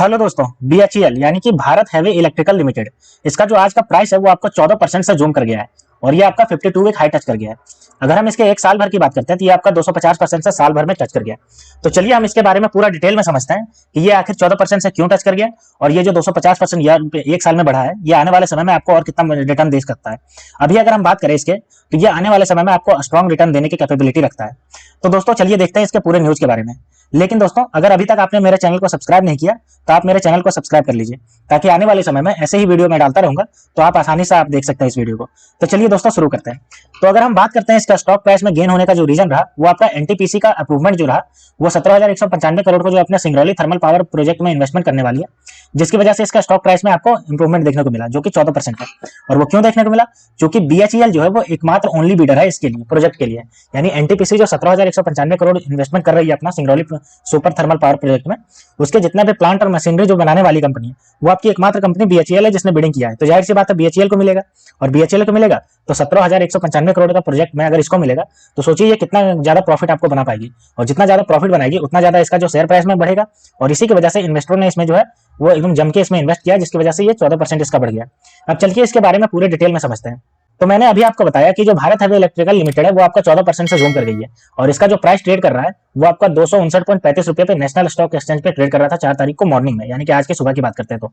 Hello दोस्तों, BHEL यानी कि भारत हैवी इलेक्ट्रिकल लिमिटेड, इसका जो आज का प्राइस है वो आपको 14% से जूम कर गया है और ये आपका 52 वीक हाई टच कर गया है। अगर हम इसके एक साल भर की बात करते हैं तो ये आपका 250% से साल भर में टच कर गया। तो चलिए हम इसके बारे में पूरा डिटेल में समझते हैं कि ये आखिर 14% से क्यों टच कर गया और ये जो 250% एक साल में बढ़ा है ये आने वाले समय में आपको और कितना रिटर्न दे सकता है। अभी अगर हम बात करें इसके तो ये आने वाले समय में आपको स्ट्रॉन्ग रिटर्न देने की कैपेबिलिटी रखता है। तो दोस्तों चलिए देखते हैं इसके पूरे न्यूज के बारे में। लेकिन दोस्तों अगर अभी तक आपने मेरे चैनल को सब्सक्राइब नहीं किया तो आप मेरे चैनल को सब्सक्राइब कर लीजिए ताकि आने वाले समय में ऐसे ही वीडियो मैं डालता रहूंगा तो आप आसानी से आप देख सकते हैं इस वीडियो को। तो चलिए दोस्तों शुरू करते हैं। तो अगर हम बात करते हैं इसका स्टॉक प्राइस में गेन होने का जो रीजन रहा वो आपका एनटीपीसी का अप्रूवमेंट जो रहा वो 17,195 करोड़ को जो अपने सिंगरौली थर्मल पावर प्रोजेक्ट में इन्वेस्टमेंट करने वाली है, जिसकी वजह से इसका स्टॉक प्राइस में आपको इंप्रूवमेंट देखने को मिला जो कि 14% है। और वो क्यों देखने को मिला? क्योंकि बीएचईएल जो है वो एकमात्र ओनली बीडर है इसके लिए, प्रोजेक्ट के लिए। यानी एनटीपीसी जो 17,195 करोड़ इन्वेस्टमेंट कर रही है अपना Singrauli super thermal power project में, उसके जितने भी प्लांट और मशीनरी जो बनाने वाली कंपनी है वो आपकी एकमात्र कंपनी बीएचईएल है जिसने बिडिंग किया है। तो जाहिर सी बात है बीएचईएल को मिलेगा, और बीएचईएल को मिलेगा तो 17,195 करोड़ का प्रोजेक्ट में अगर इसको मिलेगा तो सोचिए ये कितना ज्यादा प्रॉफिट आपको बना पाएगी, और जितना ज्यादा प्रॉफिट बनाएगी उतना ज्यादा इसका जो शेयर प्राइस में बढ़ेगा। और इसी की वजह से इन्वेस्टरों ने इसमें जो है वो एकदम जम के इसमें इन्वेस्ट किया, जिसकी वजह से ये 14% इसका बढ़ गया। अब चलिए इसके बारे में पूरे डिटेल में समझते हैं। तो मैंने अभी आपको बताया कि जो भारत हैवी इलेक्ट्रिकल लिमिटेड है वो आपका 14% से जूम कर गई है, और इसका जो प्राइस ट्रेड कर रहा है वो आपका 259.35 रुपए पे नेशनल स्टॉक एक्सचेंज पे ट्रेड कर रहा था 4 तारीख को मॉर्निंग में, यानी कि आज की सुबह की बात करते हैं। तो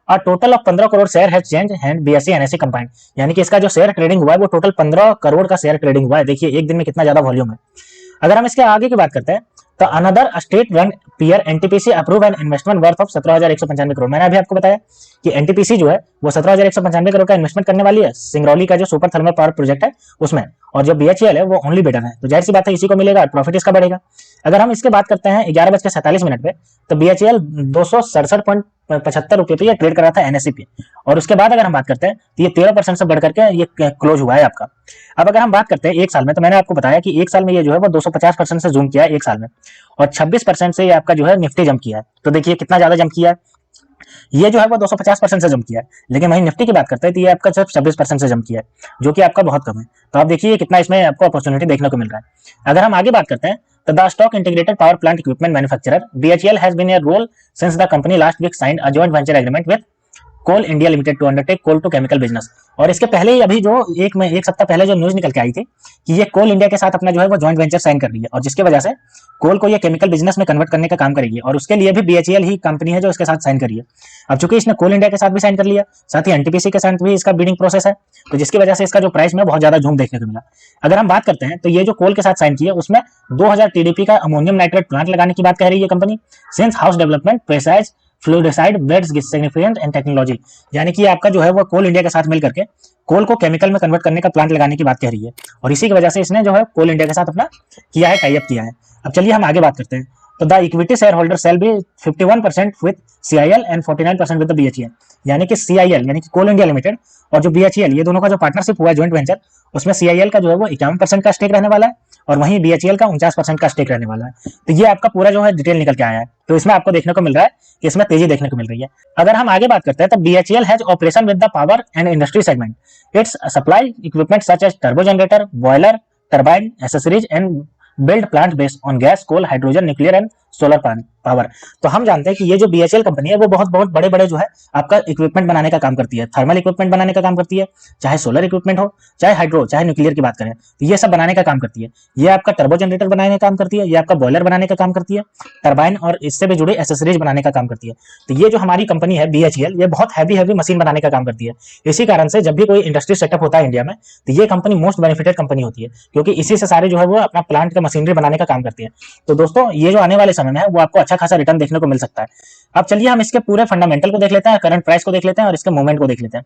और टोटल ऑफ 15 करोड़ शेयर है change hand BSE NSE combined, यानी कि इसका जो शेयर ट्रेडिंग हुआ है वो टोटल 15 करोड़ का शेयर ट्रेडिंग हुआ है। देखिए एक दिन में कितना ज्यादा वॉल्यूम है। अगर हम इसके आगे की बात करते हैं तो another state run peer NTPC approve an investment worth of 17,195 crore. मैंने अभी आपको बताया कि एनटीपीसी जो है वो 17,195 करोड़ का इन्वेस्टमेंट करने वाली है सिंगरौली का जो सुपर थर्मल पावर प्रोजेक्ट है उसमें, और जो बीएचईएल है वो ओनली बिडर है। तो जाहिर सी बात है इसी को मिलेगा, प्रॉफिट इसका बढ़ेगा। अगर हम इसके बात करते हैं 11:47 पे तो बीएचईएल 267.75 रुपए पे ट्रेड कर रहा था एनएसई पे, और उसके बाद अगर हम बात करते हैं तो ये 13% से बढ़ करके ये क्लोज हुआ है आपका। अब अगर हम बात करते हैं एक साल में, तो मैंने आपको बताया कि एक साल में ये जो है वो 250% से जूम किया है एक साल में, और 26% से ये आपका जो है निफ्टी जंप किया है। तो देखिए कितना ज्यादा जंप किया है, ये जो है वो 250% से जंप किया है। लेकिन वहीं निफ्टी की बात करते हैं तो ये आपका सिर्फ 26% से जंप किया है, जो कि आपका बहुत कम है। तो आप देखिए कितना इसमें आपको अपॉर्चुनिटी देखने को मिल रहा है। अगर हम आगे बात करते हैं तो the stock integrated power plant equipment manufacturer BHEL has been a roll since the company last week signed a joint venture agreement with Coal India Limited to undertake coal to chemical business. और इसके पहले ही अभी जो एक सप्ताह पहले जो news निकल के आई थी कि ये कोल इंडिया के साथ अपना जो है वो जॉइंट वेंचर साइन कर रही है, और जिसकी वजह से कोल को ये केमिकल बिजनेस में कन्वर्ट करने का काम करेगी, और उसके लिए भी बीएचईएल ही कंपनी है जो इसके साथ साइन कर रही है। अब चूंकि इसने कोल इंडिया के साथ भी साइन कर लिया, साथ ही एनटीपीसी के साथ भी इसका बिडिंग प्रोसेस है, तो जिसकी वजह से इसका जो प्राइस में बहुत ज्यादा झूम देखने को मिला। अगर हम बात करते हैं तो ये जो कोल के साथ साइन किया उसमें 2000 टीडीपी का अमोनियम नाइट्रेट प्लांट लगाने की बात कह रही है company. Since house development precise fluidised beds significant and technology, यानी कि आपका जो है वो कोल इंडिया के साथ मिल करके कोल को केमिकल में कन्वर्ट करने का प्लांट लगाने की बात कह रही है, और इसी की वजह से इसने जो है कोल इंडिया के साथ अपना किया है, टाई अप किया है। अब चलिए हम आगे बात करते हैं। तो the equity share holder shall be 51% with CIL and 49% with the BHEL, यानी कि सीआईएल यानी कि कोल इंडिया लिमिटेड और जो बीएचईएल ये दोनों का जो पार्टनरशिप हुआ है ज्वाइंट वेंचर, उसमें सीआईएल का जो है वो 51% का स्टेक रहने वाला है, और वहीं बीएचईएल का 49% का स्टेक रहने वाला है। तो ये आपका पूरा जो है डिटेल निकल के आया है। तो इसमें आपको देखने को मिल रहा है कि इसमें तेजी देखने को मिल रही है। अगर हम आगे बात करते हैं तो BHEL has operation with the power and industry segment. Its supply equipment such as turbo generator, boiler, turbine, accessories and build plant based on gas, coal, hydrogen, nuclear and solar power. तो हम जानते हैं कि ये जो BHEL company है वो बहुत बहुत बड़े बड़े जो है आपका इक्विपमेंट बनाने का काम करती है, थर्मल इक्विपमेंट बनाने का काम करती है, चाहे सोलर इक्विपमेंट हो, चाहे हाइड्रो, चाहे न्यूक्लियर की बात करें, तो ये सब बनाने का काम करती है। ये आपका टर्बो जनरेटर बनाने का काम करती है, ये आपका बॉयलर बनाने का काम करती है, टर्बाइन और इससे भी जुड़े एसेसरीज बनाने का काम करती है। तो ये जो हमारी कंपनी है बीएचईएल ये बहुत हैवी मशीन बनाने का काम करती है। इसी कारण से जब भी कोई इंडस्ट्री सेटअप होता है इंडिया में तो ये कंपनी मोस्ट बेनिफिटेड कंपनी होती है, क्योंकि इसी से सारे जो है वो अपना प्लांट का मशीनरी बनाने का काम करती है। तो दोस्तों ये जो आने वाले समय में है वो आपको अच्छा खासा रिटर्न देखने को मिल सकता है। अब चलिए हम इसके पूरे फंडामेंटल को देख लेते हैं, करंट प्राइस को देख लेते हैं और इसके मूवमेंट को देख लेते हैं।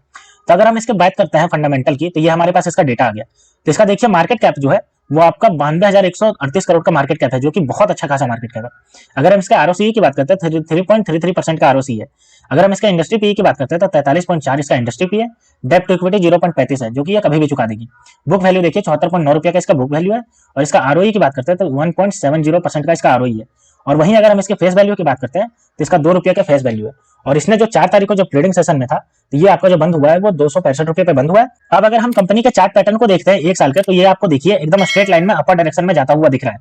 तो अगर हम इसके बात करते हैं फंडामेंटल की, तो ये हमारे पास इसका डेटा आ गया। तो इसका देखिए मार्केट कैप जो है वो आपका 92,138 करोड़ का मार्केट कैप है, जो कि बहुत अच्छा खासा मार्केट कैप है। अगर हम इसके आरओसी की बात करते हैं 3.33% का आरओसी है। अगर हम इसका इंडस्ट्री पी की बात करते हैं तो 43.4 इसका इंडस्ट्री पी है। डेप्ट टू इक्विटी 0.35 है, जो कि ये कभी भी चुका देगी। बुक वैल्यू देखिए 74.9 रुपया का इसका बुक वैल्यू है, और इसका आरओई की बात करते हैं तो 1.70% का इसका आरओई है। और वहीं अगर हम इसके फेस वैल्यू की बात करते हैं तो इसका 2 रुपये का फेस वैल्यू है, और इसने जो 4 तारीख को जो ट्रेडिंग सेशन में था तो ये आपका जो बंद हुआ है वो 265 रुपये पे बंद हुआ है। अब अगर हम कंपनी के चार्ट पैटर्न को देखते हैं एक साल के, तो ये आपको देखिए एकदम स्ट्रेट लाइन में अपर डायरेक्शन में जाता हुआ दिख रहा है।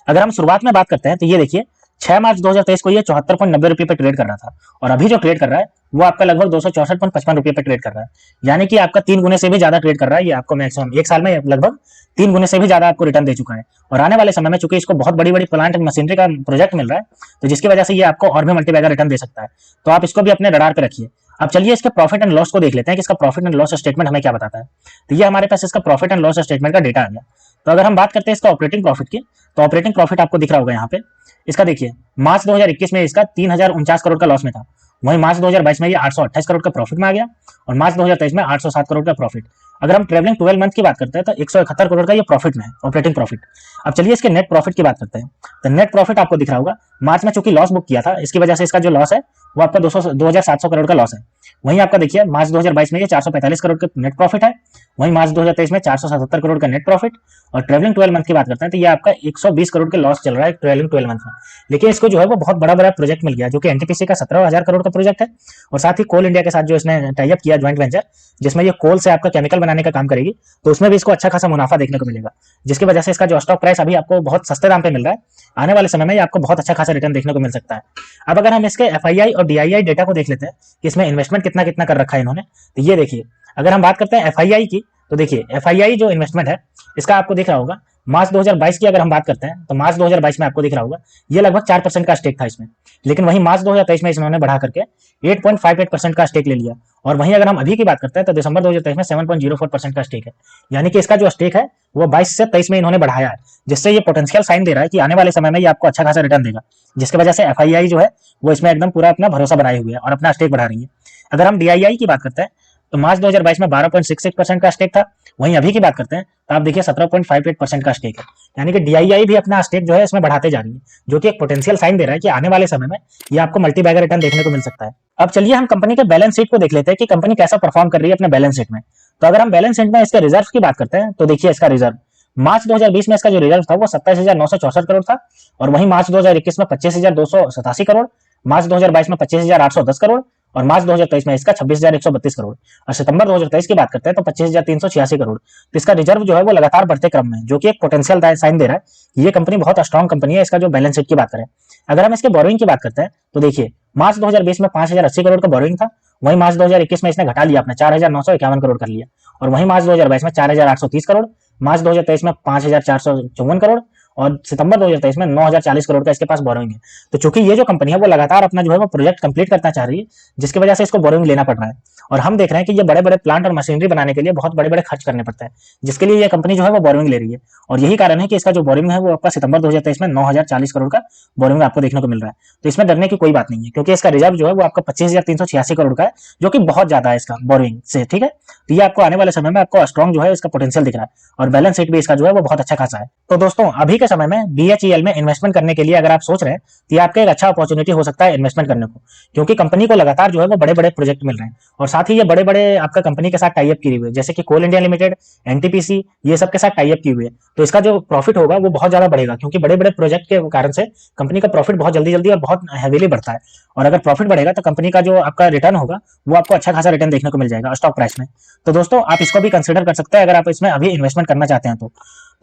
अगर हम शुरुआत में बात करते हैं तो ये देखिए 6 मार्च 2023 को ये 74.90 रुपये पे ट्रेड कर रहा था, और अभी जो ट्रेड कर रहा है वो आपका लगभग 264.55 रुपये पे ट्रेड कर रहा है, यानी कि आपका 3 गुने से भी ज्यादा ट्रेड कर रहा है। ये आपको मैक्सिमम एक साल में लगभग 3 गुने से भी ज्यादा आपको रिटर्न दे चुका है। और आने वाले समय में चूंकि इसको बहुत बड़ी बड़ी प्लांट मशीनरी का प्रोजेक्ट मिल रहा है, तो जिसकी वजह से ये आपको और भी मल्टीबैगर रिटर्न दे सकता है। तो आप इसको भी अपने रडार पे रखिए। अब चलिए इसके प्रॉफिट एंड लॉस को देख लेते हैं कि इसका प्रॉफिट एंड लॉस स्टेटमेंट हमें क्या बताता है। तो ये हमारे पास इसका प्रॉफिट एंड लॉस स्टेटमेंट का डेटा आ गया। तो अगर हम बात करते हैं इसका ऑपरेटिंग प्रॉफिट की, तो ऑपरेटिंग प्रॉफिट आपको दिख रहा होगा यहाँ पे। इसका देखिए मार्च 2021 में इसका 3049 करोड़ का लॉस में था, वहीं मार्च 2022 में ये 828 करोड़ का प्रॉफिट में आ गया, और मार्च 2023 में 807 करोड़ का प्रॉफिट। अगर हम ट्रेवलिंग 12 मंथ की बात करते हैं तो 171 करोड़ का ये प्रॉफिट में है, ऑपरेटिंग प्रॉफिट। अब चलिए इसके नेट प्रॉफिट की बात करते हैं। तो नेट प्रॉफिट आपको दिख रहा होगा, मार्च में चूंकि लॉस बुक किया था, इसकी वजह से इसका जो लॉस है वो आपका 2700 करोड़ का लॉस है। वहीं आपका देखिए मार्च 2022 में ये 445 करोड़ का नेट प्रॉफिट है, वहीं मार्च 2023 में 477 करोड़ का नेट प्रॉफिट। और ट्रेवलिंग 12 मंथ की बात करते हैं तो ये आपका 120 करोड़ के लॉस चल रहा है ट्रेवलिंग 12 मंथ में। लेकिन इसको जो है वो बहुत बड़ा बड़ा प्रोजेक्ट मिल गया, जो कि एनटीपीसी का 17,000 करोड़ का प्रोजेक्ट है, और साथ ही कोल इंडिया के साथ जो इसने टाई अप किया ज्वाइंट वेंचर, जिसमें ये कोल से आपका केमिकल बनाने का काम करेगी, तो उसमें भी इसको अच्छा खासा मुनाफा देखने को मिलेगा, जिसकी वजह से इसका जो स्टॉक प्राइस अभी आपको बहुत सस्ते दाम पे मिल रहा है, आने वाले समय में ये आपको बहुत अच्छा खासा रिटर्न देखने को मिल सकता है। अब अगर हम इसके एफआईआई और डीआईआई डेटा को देख लेते हैं कि इसमें इन्वेस्टमेंट कितना कितना कर रखा है इन्होंने, तो ये देखिए अगर हम बात करते हैं एफआईआई की, तो देखिए एफआईआई जो इन्वेस्टमेंट है इसका आपको दिख रहा होगा, मार्च 2022 की अगर हम बात करते हैं तो मार्च 2022 में आपको दिख रहा होगा ये लगभग 4% का स्टेक था इसमें, लेकिन वहीं मार्च 2023 में इन्होंने बढ़ा करके 8.58% का स्टेक ले लिया। और वहीं अगर हम अभी की बात करते हैं तो दिसंबर 2023 में 7.04% का स्टेक है, यानी कि इसका जो स्टेक है वो 22 से 23 में इन्होंने बढ़ाया है, जिससे ये पोटेंशियल साइन दे रहा है कि आने वाले समय में ये आपको अच्छा खासा रिटर्न देगा, जिसकी वजह से एफआईआई जो है वो इसमें एकदम पूरा अपना भरोसा बनाए हुए है और अपना स्टेक बढ़ा रही है। अगर हम डीआईआई की बात करते हैं तो मार्च 2022 में 12.66% का स्टेक था, वहीं अभी की बात करते हैं तो आप देखिए 17.58% का स्टेक है, यानी कि डीआईआई भी अपना स्टेक जो है इसमें बढ़ाते जा रही है, जो कि एक पोटेंशियल साइन दे रहा है कि आने वाले समय में ये आपको मल्टी बैगर रिटर्न देखने को मिल सकता है। अब चलिए हम कंपनी के बैलेंस शीट को देख लेते हैं कि कंपनी कैसा परफॉर्म कर रही है अपने बैलेंस शीट में। तो अगर हम बैलेंस शीट में इसके रिजर्व की बात करते हैं तो देखिए इसका रिजर्व मार्च 2020 में इसका जो रिजर्व था वो 27,964 करोड़ था, और वहीं मार्च 2021 में 25,287 करोड़, मार्च 2022 में 25,810 करोड़, और मार्च 2023 में इसका 26,132 करोड़, और सितंबर 2023 की बात करते हैं तो 25,386 करोड़। तो इसका रिजर्व जो है वो लगातार बढ़ते क्रम में, जो कि एक पोटेंशियल साइन दे रहा है कि ये कंपनी बहुत स्ट्रॉन्ग कंपनी है। इसका जो बैलेंस शीट की बात करें, अगर हम इसके बोरोइंग की बात करते हैं तो देखिए मार्च 2020 में 5,080 करोड़ का बोरोइंग था, वहीं मार्च 2021 में इसने घटा लिया अपने 4,951 करोड़ कर लिया, और वहीं मार्च 2022 में 4,830 करोड़, मार्च 2023 में 5,454 करोड़, और सितंबर 2023 में 9,040 करोड़ का इसके पास बोरोइंग है। तो चूंकि ये जो कंपनी है वो लगातार अपना जो है वो प्रोजेक्ट कंप्लीट करना चाह रही है, जिसकी वजह से इसको बोरोइंग लेना पड़ रहा है, और हम देख रहे हैं कि ये बड़े बड़े प्लांट और मशीनरी बनाने के लिए बहुत बड़े बड़े खर्च करने पड़ते हैं, जिसके लिए ये कंपनी जो है वो बोरोइंग ले रही है। और यही कारण है कि इसका जो बोरोइंग है वो आपका सितंबर 2023 में 9,040 करोड़ का बोरोइंग आपको देखने को मिल रहा है। तो इसमें डरने की कोई बात नहीं है, क्योंकि इसका रिजर्व जो है वो आपका 25,386 करोड़ का है, जो कि बहुत ज्यादा है इसका बोरोइंग से, ठीक है। तो ये आपको आने वाले समय में आपको स्ट्रॉन्ग जो है इसका पोटेंशियल दिख रहा है, और बैलेंस शीट भी इसका जो है वो बहुत अच्छा खासा है। तो दोस्तों अभी के समय में बीएचईएल में इन्वेस्टमेंट करने के लिए अगर आप सोच रहे हैं तो ये आपका एक अच्छा अपॉर्चुनिटी हो सकता है इन्वेस्टमेंट करने को, क्योंकि कंपनी को लगातार जो है वो बड़े बड़े प्रोजेक्ट मिल रहे हैं, और साथ ही ये बड़े बड़े आपका कंपनी के साथ टाई अप की हुई है, जैसे कि कोल इंडिया लिमिटेड, एनटीपीसी, ये सब के साथ टाई अप की हुई है। तो इसका जो प्रॉफिट होगा वो बहुत ज्यादा बढ़ेगा, क्योंकि बड़े बड़े प्रोजेक्ट के कारण से कंपनी का प्रॉफिट बहुत जल्दी जल्दी और बहुत हैवीली बढ़ता है, और अगर प्रॉफिट बढ़ेगा तो कंपनी का जो आपका रिटर्न होगा वो आपको अच्छा खासा रिटर्न देखने को मिल जाएगा स्टॉक प्राइस में। तो दोस्तों आप इसको भी कंसिडर कर सकते हैं अगर आप इसमें अभी इन्वेस्टमेंट करना चाहते हैं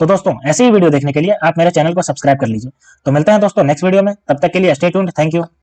तो दोस्तों ऐसी ही वीडियो देखने के लिए आप मेरे चैनल को सब्सक्राइब कर लीजिए। तो मिलते हैं दोस्तों नेक्स्ट वीडियो में, तब तक के लिए स्टे ट्यून्ड, थैंक यू।